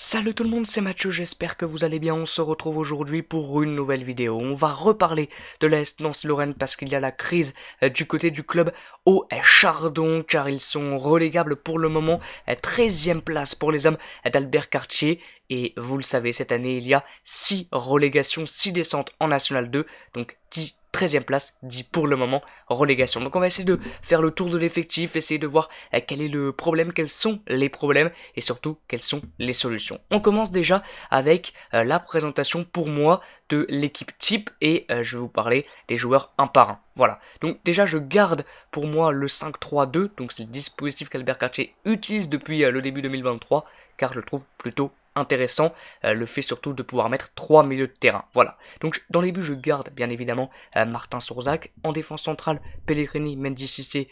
Salut tout le monde, c'est Mathieu, j'espère que vous allez bien. On se retrouve aujourd'hui pour une nouvelle vidéo. On va reparler de l'AS Nancy-Lorraine parce qu'il y a la crise du côté du club au Chardon, car ils sont relégables pour le moment. 13e place pour les hommes d'Albert Cartier. Et vous le savez, cette année, il y a 6 relégations, 6 descentes en National 2, donc 10 13e place, dit pour le moment relégation. Donc on va essayer de faire le tour de l'effectif, essayer de voir quel est le problème, quels sont les problèmes et surtout quelles sont les solutions. On commence déjà avec la présentation pour moi de l'équipe type et je vais vous parler des joueurs un par un. Voilà, donc déjà je garde pour moi le 5-3-2, donc c'est le dispositif qu'Albert Cartier utilise depuis le début 2023 car je le trouve plutôt intéressant, le fait surtout de pouvoir mettre 3 milieux de terrain. Voilà. Donc dans les buts, je garde bien évidemment Martin Sourzac. En défense centrale, Pellegrini, Mendy, Cissé,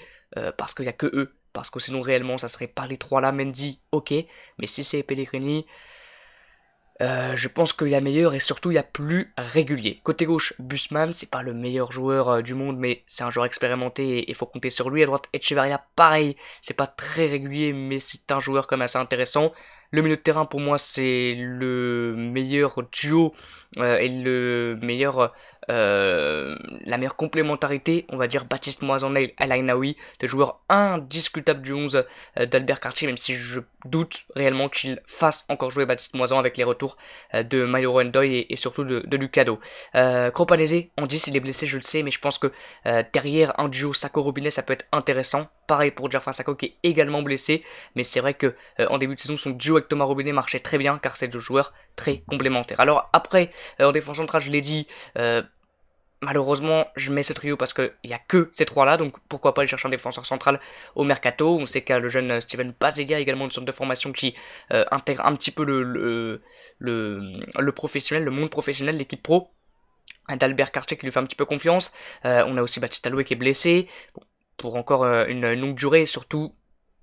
parce qu'il n'y a que eux. Parce que sinon réellement ça serait pas les trois là. Mendy, ok. Mais Cissé et Pellegrini, je pense qu'il y a meilleur et surtout il y a plus régulier. Côté gauche, Busman, c'est pas le meilleur joueur du monde, mais c'est un joueur expérimenté et il faut compter sur lui. À droite, Echeverria, pareil, c'est pas très régulier, mais c'est un joueur quand même assez intéressant. Le milieu de terrain pour moi c'est le meilleur duo et la meilleure complémentarité, on va dire Baptiste Moisan et El Ainaoui, de joueurs indiscutables du 11 d'Albert Cartier, même si je doute réellement qu'il fasse encore jouer Baptiste Moisan avec les retours de Mayoro Ndoye et surtout de Lucado. Cropanese en 10, il est blessé, je le sais, mais je pense que derrière un duo Sako-Robinet ça peut être intéressant. Pareil pour Jerfin Sako qui est également blessé, mais c'est vrai que en début de saison son duo avec Thomas Robinet marchait très bien car c'est deux joueurs très complémentaires. Alors après, en défense centrale, je l'ai dit, malheureusement, je mets ce trio parce qu'il n'y a que ces trois-là, donc pourquoi pas aller chercher un défenseur central au mercato. On sait qu'il y a le jeune Steven Bazeglia, également une sorte de formation qui intègre un petit peu le professionnel, le monde professionnel, l'équipe pro d'Albert Cartier qui lui fait un petit peu confiance. On a aussi Baptiste Aloué qui est blessé, bon, pour encore une longue durée, et surtout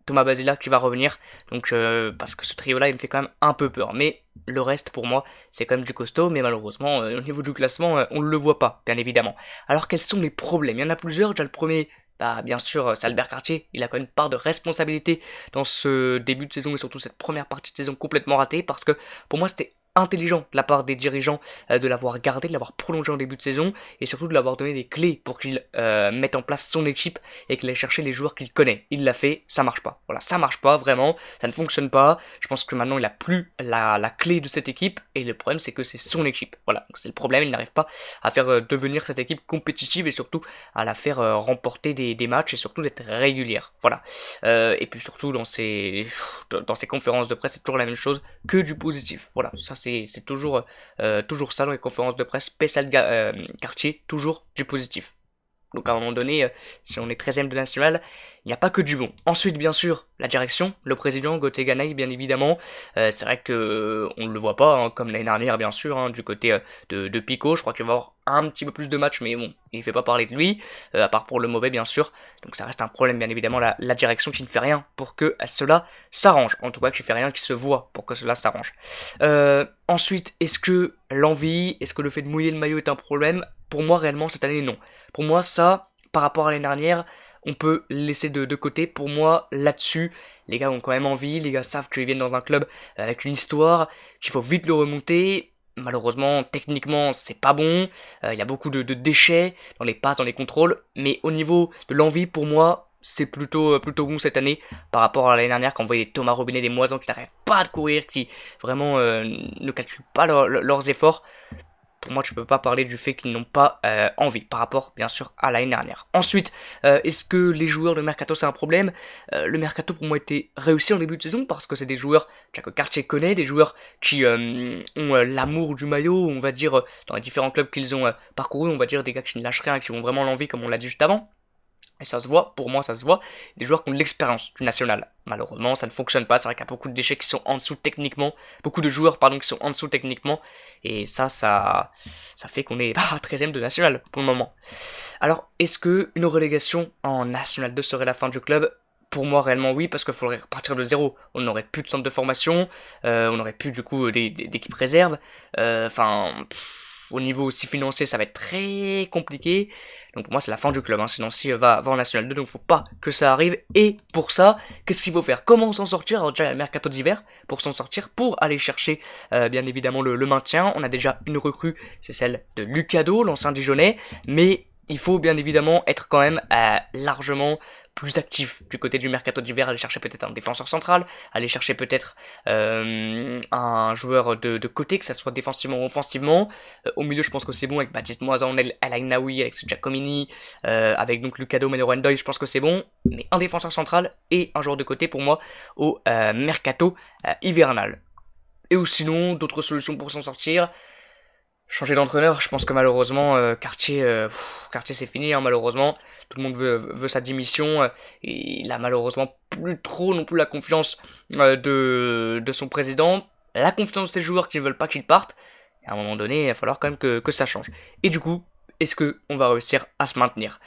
Thomas Basila qui va revenir, donc parce que ce trio là il me fait quand même un peu peur, mais le reste pour moi c'est quand même du costaud, mais malheureusement au niveau du classement on ne le voit pas bien évidemment. Alors quels sont les problèmes? Il y en a plusieurs. Déjà le premier, bah bien sûr c'est Albert Cartier, il a quand même une part de responsabilité dans ce début de saison et surtout cette première partie de saison complètement ratée, parce que pour moi c'était intelligent de la part des dirigeants de l'avoir gardé, de l'avoir prolongé en début de saison et surtout de l'avoir donné des clés pour qu'il mette en place son équipe et qu'il aille chercher les joueurs qu'il connaît. Il l'a fait, ça marche pas. Voilà, ça marche pas vraiment, ça ne fonctionne pas. Je pense que maintenant il a plus la clé de cette équipe et le problème c'est que c'est son équipe. Voilà, donc c'est le problème, il n'arrive pas à faire devenir cette équipe compétitive et surtout à la faire remporter des matchs et surtout d'être régulière. Voilà. Et puis surtout dans ses conférences de presse c'est toujours la même chose, que du positif. Voilà, ça c'est toujours ça dans les conférences de presse spécial Cartier, toujours du positif. Donc à un moment donné, si on est 13ème de national, il n'y a pas que du bon. Ensuite, bien sûr, la direction, le président, Gauthier Ganaï, bien évidemment. C'est vrai que on ne le voit pas, hein, comme l'année dernière, bien sûr, hein, du côté de Pico. Je crois qu'il va avoir un petit peu plus de matchs, mais bon, il ne fait pas parler de lui, à part pour le mauvais, bien sûr. Donc ça reste un problème, bien évidemment, la direction qui ne fait rien pour que cela s'arrange. En tout cas, qui ne fait rien qui se voit pour que cela s'arrange. Ensuite, est-ce que l'envie, est-ce que le fait de mouiller le maillot est un problème? Pour moi, réellement, cette année, non. Pour moi, ça, par rapport à l'année dernière, on peut laisser de côté. Pour moi, là-dessus, les gars ont quand même envie, les gars savent qu'ils viennent dans un club avec une histoire, qu'il faut vite le remonter. Malheureusement, techniquement, c'est pas bon. Il y a beaucoup de déchets dans les passes, dans les contrôles. Mais au niveau de l'envie, pour moi, c'est plutôt bon cette année par rapport à l'année dernière quand on voyait Thomas Robinet, des Moisans qui n'arrêtent pas de courir, qui vraiment ne calculent pas leurs efforts. Pour moi, tu peux pas parler du fait qu'ils n'ont pas envie par rapport, bien sûr, à l'année dernière. Ensuite, est-ce que les joueurs de Mercato, c'est un problème? Le Mercato, pour moi, était réussi en début de saison parce que c'est des joueurs que Cartier connaît, des joueurs qui ont l'amour du maillot, on va dire, dans les différents clubs qu'ils ont parcourus, on va dire des gars qui ne lâchent rien, qui ont vraiment l'envie, comme on l'a dit juste avant. Et ça se voit, pour moi ça se voit, des joueurs qui ont de l'expérience du national. Malheureusement, ça ne fonctionne pas, c'est vrai qu'il y a beaucoup de déchets qui sont en dessous techniquement, beaucoup de joueurs, pardon, qui sont en dessous techniquement, et ça fait qu'on est 13ème de national, pour le moment. Alors, est-ce que une relégation en national 2 serait la fin du club? Pour moi, réellement, oui, parce qu'il faudrait repartir de zéro. On n'aurait plus de centre de formation, on n'aurait plus, du coup, d'équipe réserve, enfin... au niveau aussi financier, ça va être très compliqué. Donc pour moi, c'est la fin du club. Hein. Si Nancy va en National 2, donc faut pas que ça arrive. Et pour ça, qu'est-ce qu'il faut faire? Comment s'en sortir? Alors déjà, il y a le mercato d'hiver pour s'en sortir, pour aller chercher bien évidemment le maintien. On a déjà une recrue, c'est celle de Lucado, l'ancien Dijonais. Mais il faut bien évidemment être quand même largement plus actif du côté du mercato d'hiver, aller chercher peut-être un défenseur central, aller chercher peut-être un joueur de côté, que ça soit défensivement ou offensivement. Au milieu, je pense que c'est bon avec Baptiste Moisan, El Ainaoui, avec Giacomini, avec donc Lucado, Menero Ndoye, je pense que c'est bon. Mais un défenseur central et un joueur de côté pour moi au mercato hivernal. Et ou sinon, d'autres solutions pour s'en sortir. Changer d'entraîneur, je pense que malheureusement, Cartier c'est fini, hein, malheureusement. Tout le monde veut sa démission. Et il a malheureusement plus trop non plus la confiance de son président. La confiance de ses joueurs qui ne veulent pas qu'il parte. Et à un moment donné, il va falloir quand même que ça change. Et du coup, est-ce qu'on va réussir à se maintenir?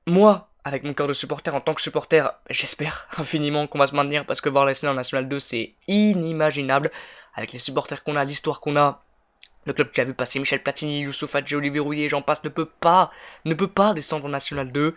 Moi, avec mon cœur de supporter, en tant que supporter, j'espère infiniment qu'on va se maintenir. Parce que voir l'AS en National 2, c'est inimaginable. Avec les supporters qu'on a, l'histoire qu'on a. Le club qui a vu passer Michel Platini, Youssouf Hadji, Olivier Rouillet, j'en passe, ne peut pas descendre en National 2.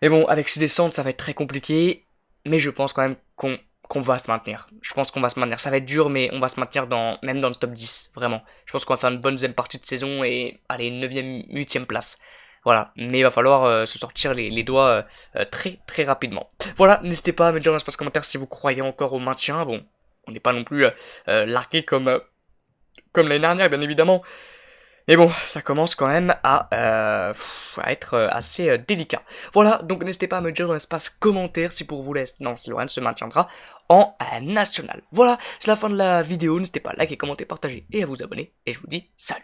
Mais bon, avec ces descentes, ça va être très compliqué. Mais je pense quand même qu'on va se maintenir. Je pense qu'on va se maintenir. Ça va être dur, mais on va se maintenir même dans le top 10, vraiment. Je pense qu'on va faire une bonne deuxième partie de saison et aller une 9ème, 8ème place. Voilà, mais il va falloir se sortir les doigts très très rapidement. Voilà, n'hésitez pas à me dire dans l'espace commentaire si vous croyez encore au maintien. Bon, on n'est pas non plus largué comme l'année dernière, bien évidemment. Mais bon, ça commence quand même à être assez délicat. Voilà, donc n'hésitez pas à me dire dans l'espace commentaire si pour vous Nancy Lorraine se maintiendra en national. Voilà, c'est la fin de la vidéo. N'hésitez pas à liker, commenter, partager et à vous abonner. Et je vous dis salut.